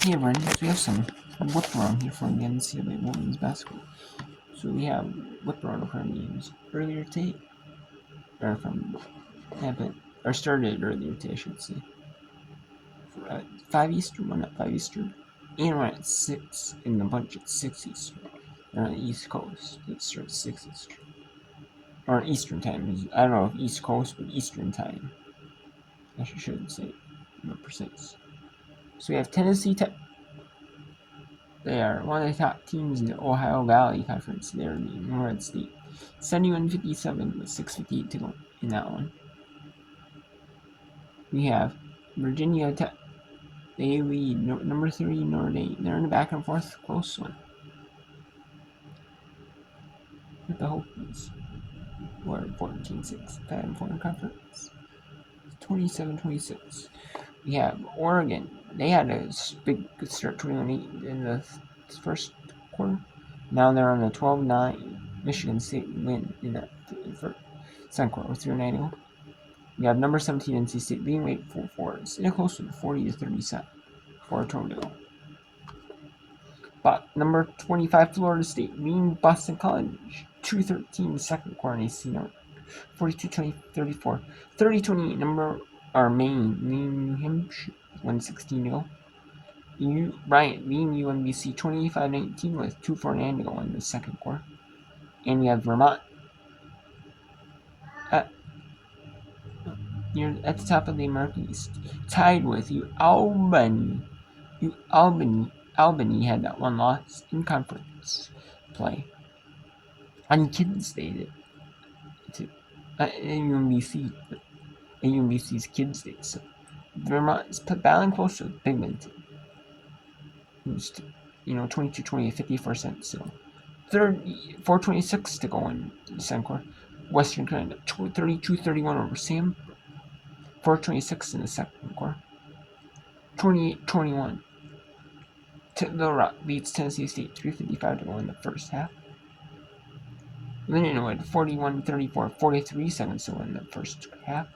Hey everyone, so we have some whip around here for the NCAA women's basketball. So we have whip around her games earlier today, or from happened, or started earlier today, I should say. For, 5 Eastern, one at 5 Eastern, and one at 6 in the bunch at 6 Eastern. They're on the East Coast. It starts 6 Eastern. Or Eastern time. I don't know if East Coast, but Eastern time. I should say more precise. So we have Tennessee Tech. They are one of the top teams in the Ohio Valley Conference. They're in North State. 71-57 with 6:58 to go in that one. We have Virginia Tech. They lead number 3 Notre Dame. They're in a back and forth close one. With the Hokies. We're 14-6. Bad important conference. 27-26. We have Oregon. They had a big start 21-8 in the first quarter. Now they're on a 12-9. Michigan State win in that second quarter with 3:09 to go. We have number 17 NC State being late 4-4. In a close one, 40-37. 4 to go. But number 25 Florida State being Boston College 2-13 second quarter in AC North. 42-34. 30-28 number our Maine New Hampshire 1:16 to go. Bryant being UMBC 25-19 with 2:49 to go in the second quarter. And we have Vermont at the top of the American East, tied with Albany. Albany had that one loss in conference play on Kids Day to UMBC's Kids Day. So Vermont's battling close with Binghamton. Who's 22-20, 54 cents. So 4:26 to go in the second quarter. Western Canada 32-31 over Sam. 4:26 in the second quarter. 28-21. Little Rock beats Tennessee State 3:55 to go in the first half. Lindenwood 41-34, 43 seconds to go in the first half.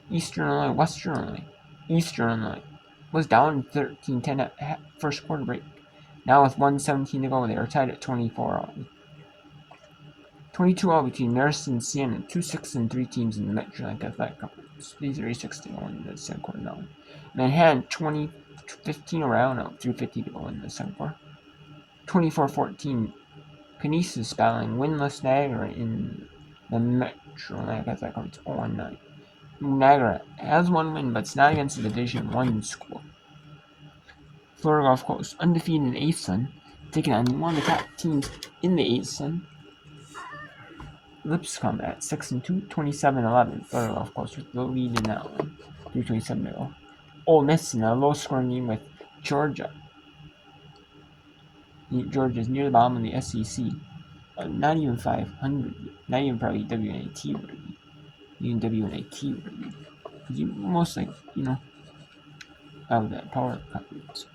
Eastern Illinois, Western Illinois. Eastern Illinois was down 13-10 at first quarter break. Now with 1:17 to go, they are tied at 24-all. 22-all between Marist and Siena, 2-6 and 3 teams in the Metro Athletic Conference. 3:36 to go in the second quarter now. Manhattan 20-15 around out, 3:50 to go in the second quarter. 24-14. Canisius battling winless Niagara in the Metro Athletic Conference 0-9. Niagara has one win, but it's not against the Division 1 school. Florida Gulf Coast, undefeated in ASUN, taking on one of the top teams in the ASUN. Lipscomb at 6-2, 27-11. Florida Gulf Coast with the lead in that one, 3:27 to go. Ole Miss in a low-scoring game with Georgia. Georgia's near the bottom of the SEC. Not even 500. Not even probably WNIT worthy. Even WNIT worthy. Because you most like, out of that power conference.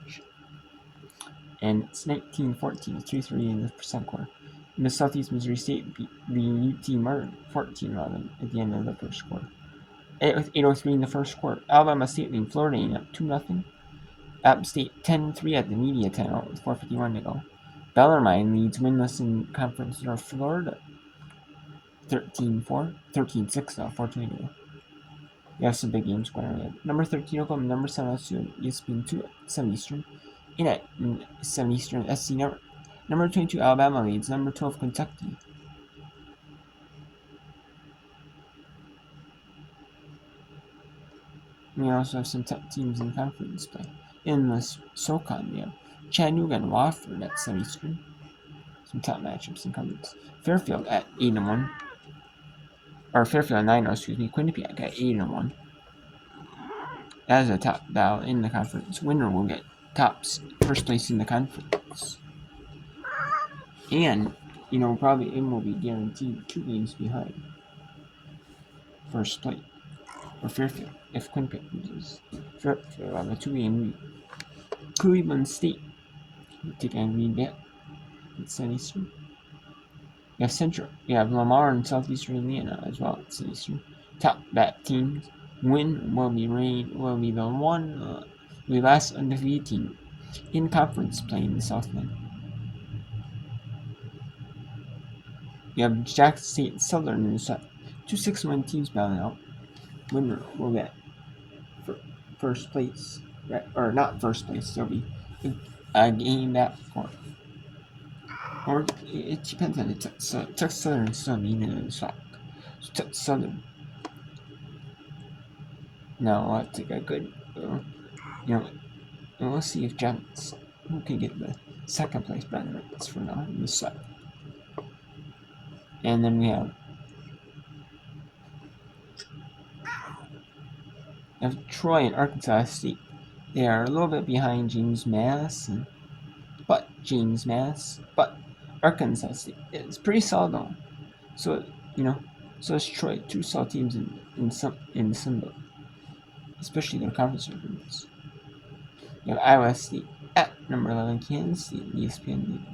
And it's 19-14, 2-3 in the second quarter. In the Southeast Missouri State beating UT Martin 14-11 at the end of the first quarter. With 8:03 in the first quarter. Alabama State beating Florida up 2-0. App State 10-3 at the media timeout with 4:51 to go. Bellarmine leads winless in Conference North Florida 13-4, 13-6 now, 4:20 to go. We have some big games going on. Number 13 Oklahoma, number 7 LSU, ESPN 2 at 7 Eastern. In at 7 Eastern, SC number 22 Alabama leads, number 12 Kentucky. We also have some top teams in conference play. In the SoCon, we have Chattanooga and Wofford at 7 Eastern. Some top matchups in conference. Fairfield at 8-1. Or Fairfield at 9, Quinnipiac at 8-1. As a top battle in the conference. Winner will get first place in the conference. And, probably it will be guaranteed 2 games behind first place. Or Fairfield, if Quinnipiac loses. Fairfield on a 2-game lead. Cleveland State will take on Green Bay at 7 Eastern. We have Central. We have Lamar and Southeastern Indiana as well at Eastern. Top bat teams. Win will be the one The last undefeated team in conference playing the Southland. You have Jackson State and Southern in the South. 2 6-1 teams battling out. Winner will get first place, right? Or not first place. There'll be a game that or it depends on the Texas Southern and Southern in the South. So Texas Southern. Now I'll take a good, we'll see if Giants who can get the second place benefits for now in the South. And then we have Troy and Arkansas State. They are a little bit behind James Mass, but Arkansas State is pretty solid though. So so is Troy. Two solid teams in the Sun Belt, especially their conference records. You have Iowa State at number 11, Kansas State, ESPN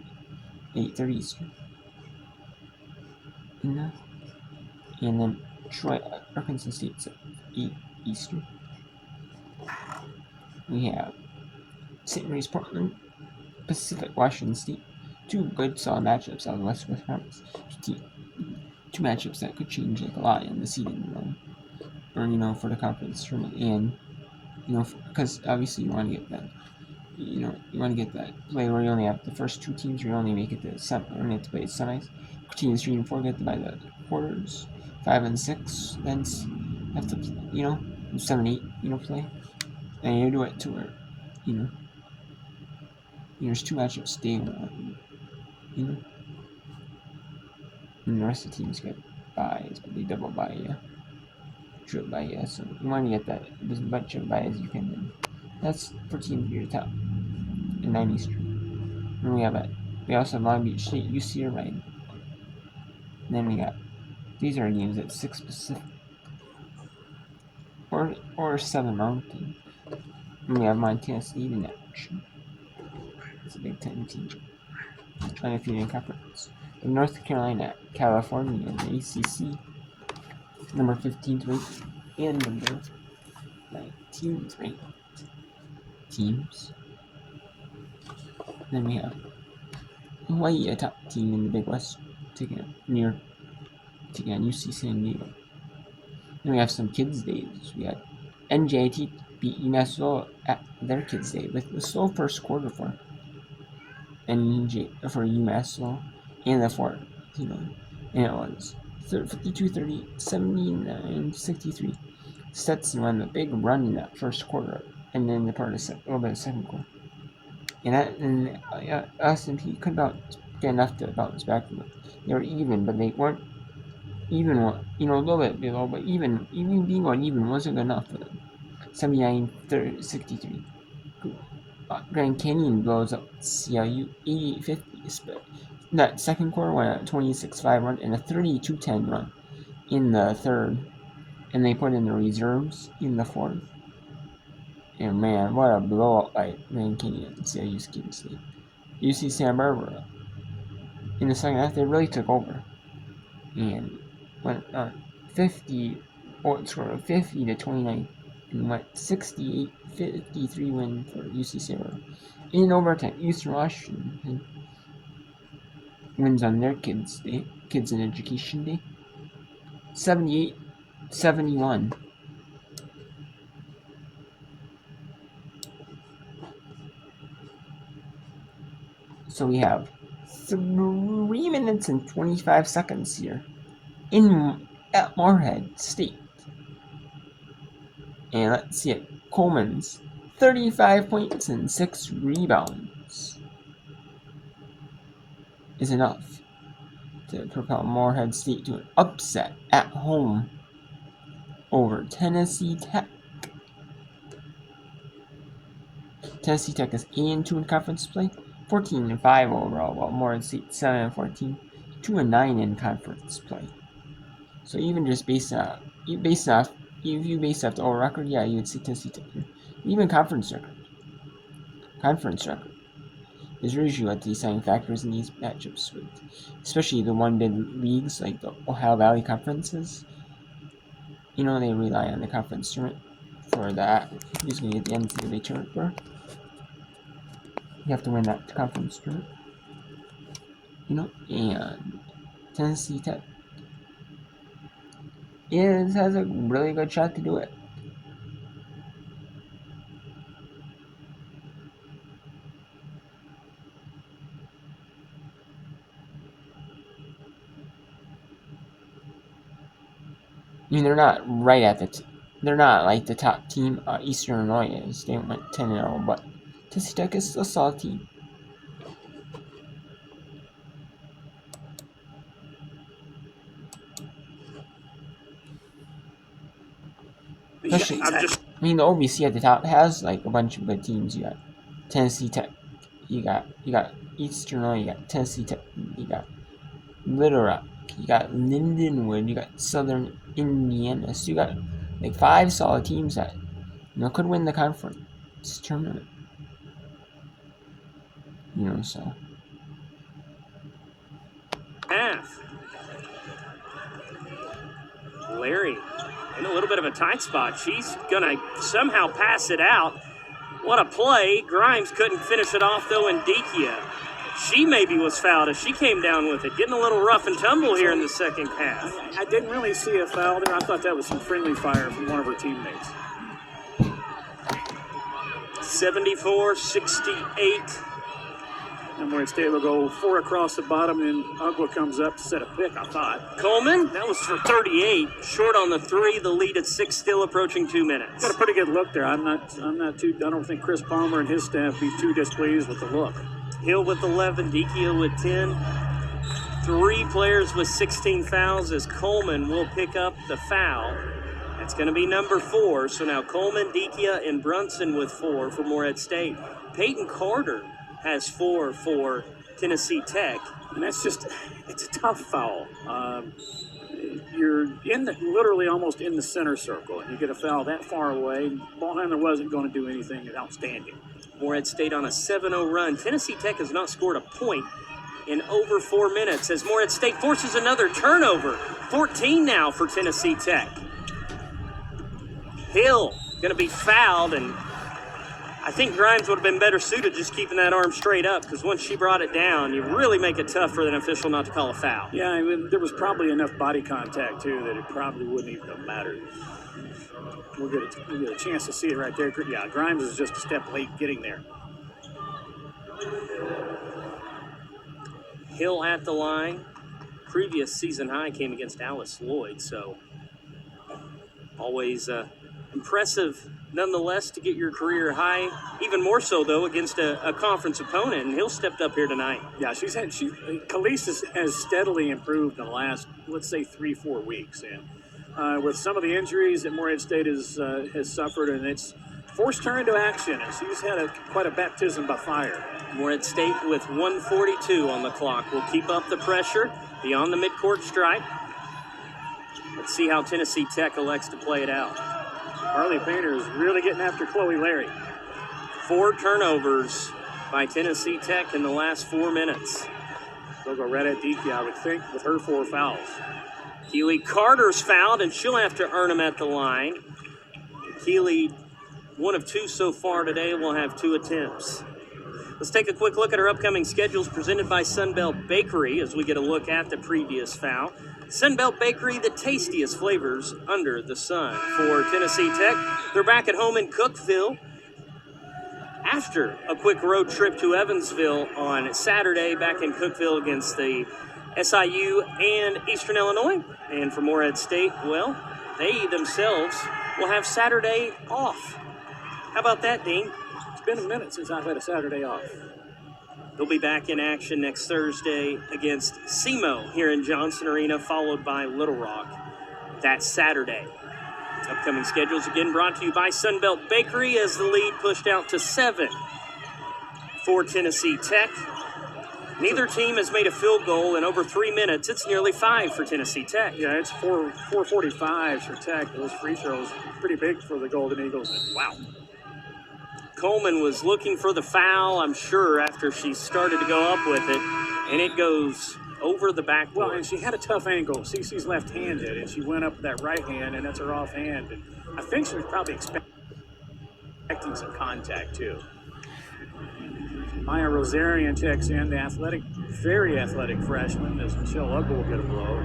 8:30 Eastern. And then Troy, Arkansas State's at 8 Eastern. We have St. Mary's, Portland, Pacific, Washington State. Two good solid matchups out of the West Conference. Two matchups that could change like a lot in the seeding round, or for the conference tournament, and because obviously you want to get that, you want to get that play where you only have the first two teams, you only make it to the only have to play semis. Teams 3 and 4 get by the quarters. 5 and 6 then have to 7 8 play, and you do it to where there's two matchups day one, and the rest of the teams get buys, but they double buy you, trip buy you. So you want to get that as much of buy as you can. Then that's for teams near the top in 9 Eastern. And we also have Long Beach State, UC Irvine. And then we got these are games at 6 Pacific or 7 Mountain. And we have Montana State in action. It's a Big Ten team. Undefeated in conference. And North Carolina, California, and the ACC, number 15th ranked and number 19th ranked teams. Then we have Hawaii, a top team in the Big West, taking on UC San Diego. Then we have some kids' days. We had NJIT beat UMass Lowell at their kids' day with the slow first quarter for UMass Lowell and the fourth, and it was 52-30, 79-63. Stetson won the big run in that first quarter, and then the part of a little bit of second quarter. And S&P couldn't get enough to bounce back. They were even, but they weren't even. A little bit below, but even being on even wasn't good enough for them. 79-63. Grand Canyon blows up CLU 88-50. That second quarter went a 26-5 run and a 32-10 run in the third, and they put in the reserves in the fourth. And man, what a blowout by Grand Canyon and CLU State. UC Santa Barbara in the second half they really took over and went on 50-29 and went 68-53 win for UC Santa Barbara. In overtime, Eastern Washington wins on their kids' day, Kids in Education Day, 78-71. So we have 3 minutes and 25 seconds here at Moorhead State. And let's see it. Coleman's 35 points and 6 rebounds is enough to propel Moorhead State to an upset at home over Tennessee Tech. Tennessee Tech is 8-2 in conference play, 14-5 overall, while Moorhead State 7-14, 2-9 in conference play. So even just based off the overall record, yeah, you would see Tennessee Tech. Even conference record is usually what the deciding factors in these matchups, especially the one bid leagues like the Ohio Valley conferences. They rely on the conference tournament for that. He's going to get the NCAA tournament berth. You have to win that conference tournament. And Tennessee Tech has a really good shot to do it. They're not right at they're not like the top team Eastern Illinois is. They went 10-0, but Tennessee Tech is still a solid team. Especially, the OVC at the top has like a bunch of good teams. You got Tennessee Tech, you got Eastern Illinois, you got Tennessee Tech, you got Little Rock, you got Lindenwood, you got Southern Indiana. So you got like 5 solid teams that could win the conference tournament. So. Half. Larry in a little bit of a tight spot. She's going to somehow pass it out. What a play. Grimes couldn't finish it off, though, and Dikia. She maybe was fouled as she came down with it. Getting a little rough and tumble here in the second half. I didn't really see a foul there. I thought that was some friendly fire from one of her teammates. 74-68. And Morehead State will go 4 across the bottom, and Ugwa comes up to set a pick, I thought. Coleman, that was for 38. Short on the 3, the lead at 6, still approaching 2 minutes. Got a pretty good look there. I don't think Chris Palmer and his staff be too displeased with the look. Hill with 11, Dikia with 10. 3 players with 16 fouls as Coleman will pick up the foul. That's going to be number 4. So now Coleman, Dikia, and Brunson with 4 for Morehead State. Peyton Carter has 4 for Tennessee Tech. And that's it's a tough foul. You're literally almost in the center circle, and you get a foul that far away. Ball handler wasn't going to do anything outstanding. Morehead State on a 7-0 run. Tennessee Tech has not scored a point in over 4 minutes as Morehead State forces another turnover. 14 now for Tennessee Tech. Hill going to be fouled, and I think Grimes would have been better suited just keeping that arm straight up, because once she brought it down, you really make it tough for an official not to call a foul. Yeah, I mean, there was probably enough body contact, too, that it probably wouldn't even have mattered. We'll get a chance to see it right there. Yeah, Grimes is just a step late getting there. Hill at the line. Previous season high came against Alice Lloyd, so always impressive nonetheless to get your career high. Even more so, though, against a conference opponent, and Hill stepped up here tonight. Yeah, Khalees has steadily improved in the last, let's say, 3-4 weeks. And with some of the injuries that Morehead State has suffered, and it's forced her into action, and she's had quite a baptism by fire. Morehead State with 1:42 on the clock will keep up the pressure beyond the midcourt stripe. Let's see how Tennessee Tech elects to play it out. Harley Painter is really getting after Chloe Larry. 4 turnovers by Tennessee Tech in the last 4 minutes. They'll go right at Dikia, I would think, with her 4 fouls. Keely Carter's fouled, and she'll have to earn them at the line. Keely, 1 of 2 so far today, will have 2 attempts. Let's take a quick look at our upcoming schedules presented by Sunbelt Bakery as we get a look at the previous foul. Sunbelt Bakery, the tastiest flavors under the sun. For Tennessee Tech, they're back at home in Cookeville after a quick road trip to Evansville on Saturday, back in Cookeville against the SIU and Eastern Illinois. And for Morehead State, well, they themselves will have Saturday off. How about that, Dean? It's been a minute since I've had a Saturday off. They'll be back in action next Thursday against SEMO here in Johnson Arena, followed by Little Rock that Saturday. Upcoming schedules again brought to you by Sunbelt Bakery as the lead pushed out to 7 for Tennessee Tech. Neither team has made a field goal in over 3 minutes. It's nearly 5 for Tennessee Tech. Yeah, it's 4:45 for Tech. Those free throws pretty big for the Golden Eagles. Wow. Coleman was looking for the foul, I'm sure, after she started to go up with it, and it goes over the backboard. Well, and she had a tough angle. Cece's left-handed, and she went up with that right hand, and that's her off hand. And I think she was probably expecting expecting some contact too. Maya Rosarian checks in, the athletic, very athletic freshman, as Michelle Uggle will get a blow.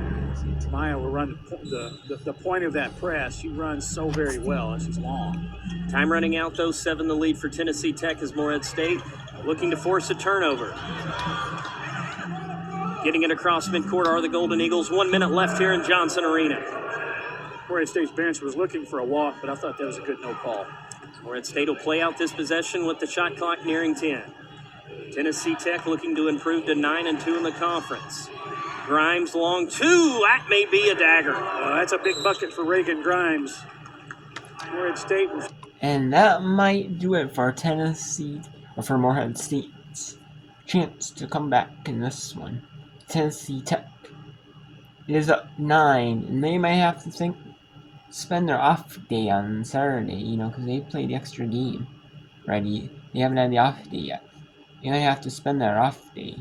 Maya will run the point of that press. She runs so very well, and she's long. Time running out, though. 7 the lead for Tennessee Tech as Morehead State looking to force a turnover. Getting it across midcourt are the Golden Eagles. 1 minute left here in Johnson Arena. Morehead State's bench was looking for a walk, but I thought that was a good no call. Morehead State will play out this possession with the shot clock nearing 10. Tennessee Tech looking to improve to 9-2 in the conference. Grimes long 2. That may be a dagger. That's a big bucket for Reagan Grimes. Morehead State was. And that might do it for Tennessee, or for Morehead State's chance to come back in this one. Tennessee Tech is up 9, and they might have to spend their off day on Saturday, because they played the extra game already. They haven't had the off day yet. They might have to spend their off day,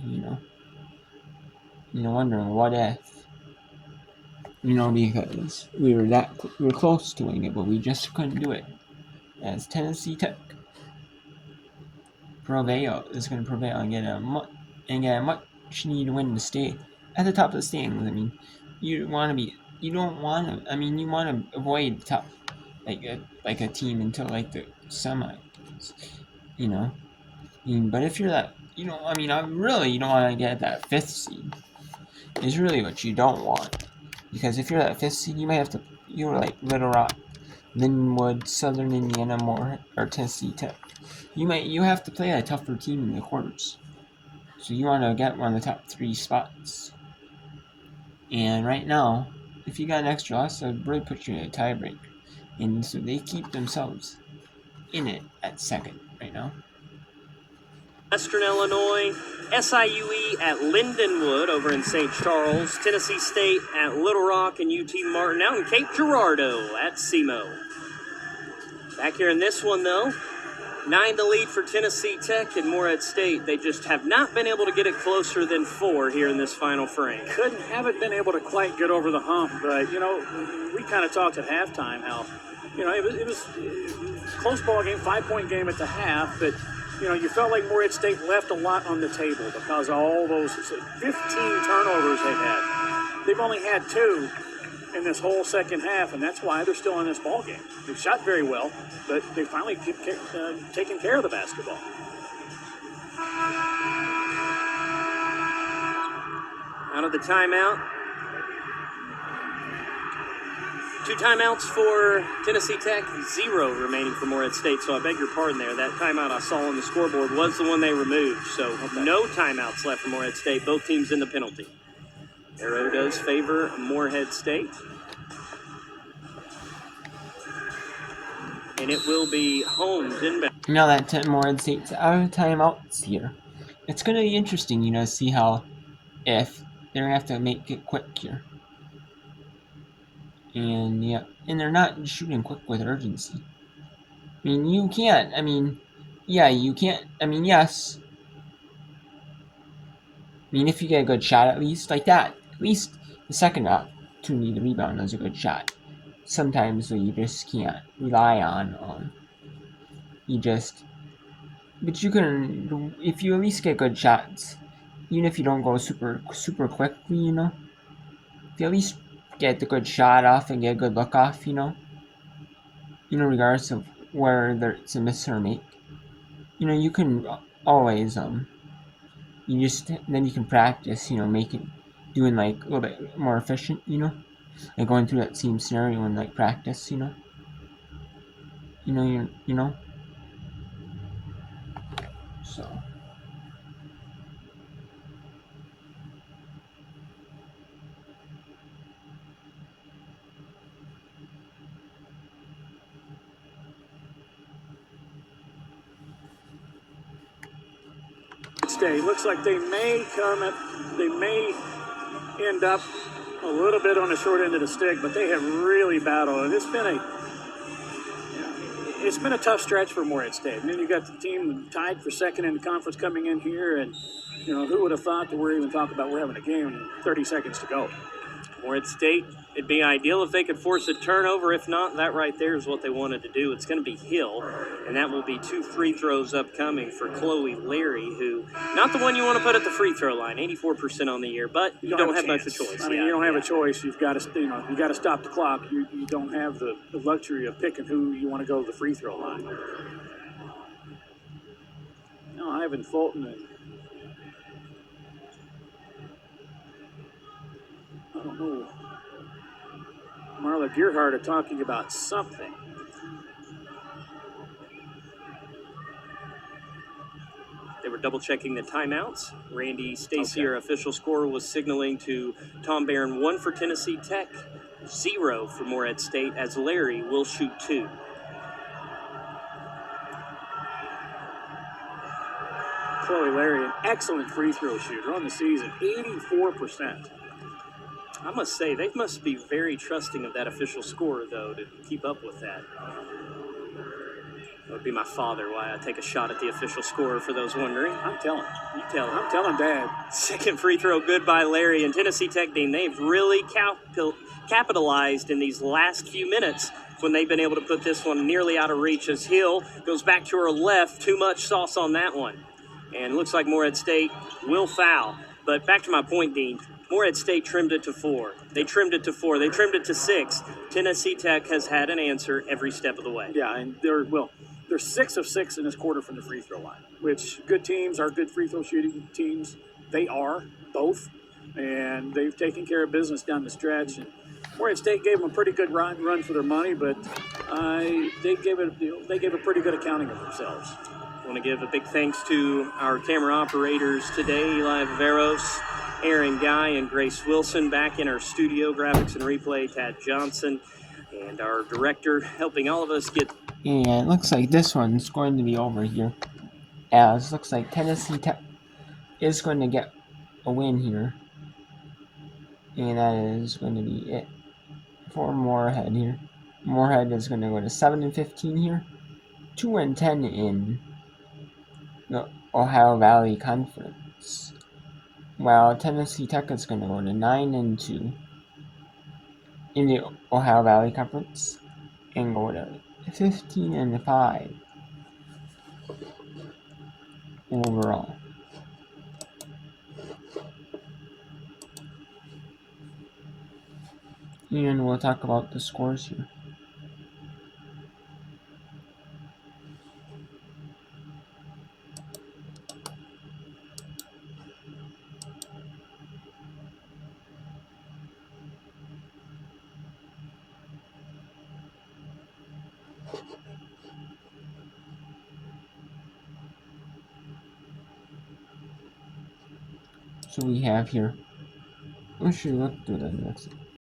wondering what if, because we were close to winning it, but we just couldn't do it. As Tennessee Tech is going to prevail and get a much needed win to stay at the top of the standings. You want to avoid the top, like a team until the semis, but if you're that, you don't want to get that 5th seed. Is really what you don't want, because if you're that 5th seed, you might have to, Little Rock, Linwood, Southern Indiana, or Tennessee Tech. You have to play a tougher team in the quarters. So you want to get one of the top 3 spots. And right now, if you got an extra loss, that would really put you in a tiebreaker. And so they keep themselves in it at 2nd right now. Western Illinois, SIUE at Lindenwood over in St. Charles, Tennessee State at Little Rock, and UT Martin out in Cape Girardeau at SEMO. Back here in this one, though, 9 the lead for Tennessee Tech and Morehead State. They just have not been able to get it closer than 4 here in this final frame. Haven't been able to quite get over the hump, but, we kind of talked at halftime how, it was a close ball game, 5-point game at the half, but you felt like Morehead State left a lot on the table because of all those 15 turnovers they've had. They've only had 2 in this whole second half, and that's why they're still in this ball game. They've shot very well, but they finally taken care of the basketball. Out of the timeout. 2 timeouts for Tennessee Tech, 0 remaining for Morehead State. So I beg your pardon there. That timeout I saw on the scoreboard was the one they removed. So no timeouts left for Morehead State. Both teams in the penalty. Arrow does favor Morehead State. And it will be Holmes inbound. Now that Morehead State's out of timeouts here, it's going to be interesting, to see how, if they're going to have to make it quick here. And they're not shooting quick with urgency. You can't. You can't. Yes. If you get a good shot, at least like that, at least the second opportunity to rebound is a good shot. Sometimes you just can't rely on. But you can, if you at least get good shots, even if you don't go super quickly, if you at least get the good shot off and get a good look off, regardless of whether it's a miss or a make, you can always, then you can practice, doing a little bit more efficient, going through that same scenario and practice, so. State looks like they may end up a little bit on the short end of the stick, but they have really battled, and it's been a tough stretch for Morehead State. And then you got the team tied for 2nd in the conference coming in here, and who would have thought that we're even talking about we're having a game 30 seconds to go. Morehead State, it'd be ideal if they could force a turnover. If not, that right there is what they wanted to do. It's going to be Hill, and that will be 2 free throws upcoming for Chloe Larry, who, not the one you want to put at the free throw line, 84% on the year, but you don't have much of a choice. I mean, you don't have a choice. You've got to, you got to stop the clock. You don't have the luxury of picking who you want to go to the free throw line. No, Ivan Fulton and I don't know. Marla Gearhart are talking about something. They were double-checking the timeouts. Randy Stacy, our official scorer, was signaling to Tom Barron 1 for Tennessee Tech, 0 for Morehead State, as Larry will shoot 2. Chloe Larry, an excellent free throw shooter on the season, 84%. I must say, they must be very trusting of that official scorer, though, to keep up with that. That would be my father, why I take a shot at the official scorer, for those wondering. I'm telling. You tell him. I'm telling Dad. Second free throw good by Larry. And Tennessee Tech, Dean, they've really capitalized in these last few minutes when they've been able to put this one nearly out of reach, as Hill goes back to her left. Too much sauce on that one. And looks like Morehead State will foul. But back to my point, Dean. Morehead State trimmed it to 4. They trimmed it to 4. They trimmed it to 6. Tennessee Tech has had an answer every step of the way. Yeah, and they're 6 of 6 in this quarter from the free throw line, which good teams are good free throw shooting teams. They are both, and they've taken care of business down the stretch. And Morehead State gave them a pretty good run for their money, but they gave a pretty good accounting of themselves. I want to give a big thanks to our camera operators today, Eli Viveros, Aaron Guy, and Grace Wilson. Back in our studio, graphics and replay, Tad Johnson, and our director helping all of us get. Yeah, it looks like this one's going to be over here, as looks like Tennessee Tech is going to get a win here, and that is going to be it for Moorhead here. Moorhead is going to go to 7-15 here, 2-10 in the Ohio Valley Conference, while Tennessee Tech is going to go to 9-2 in the Ohio Valley Conference and go to 15-5 overall. And we'll talk about the scores here. So we have here, we should look through the next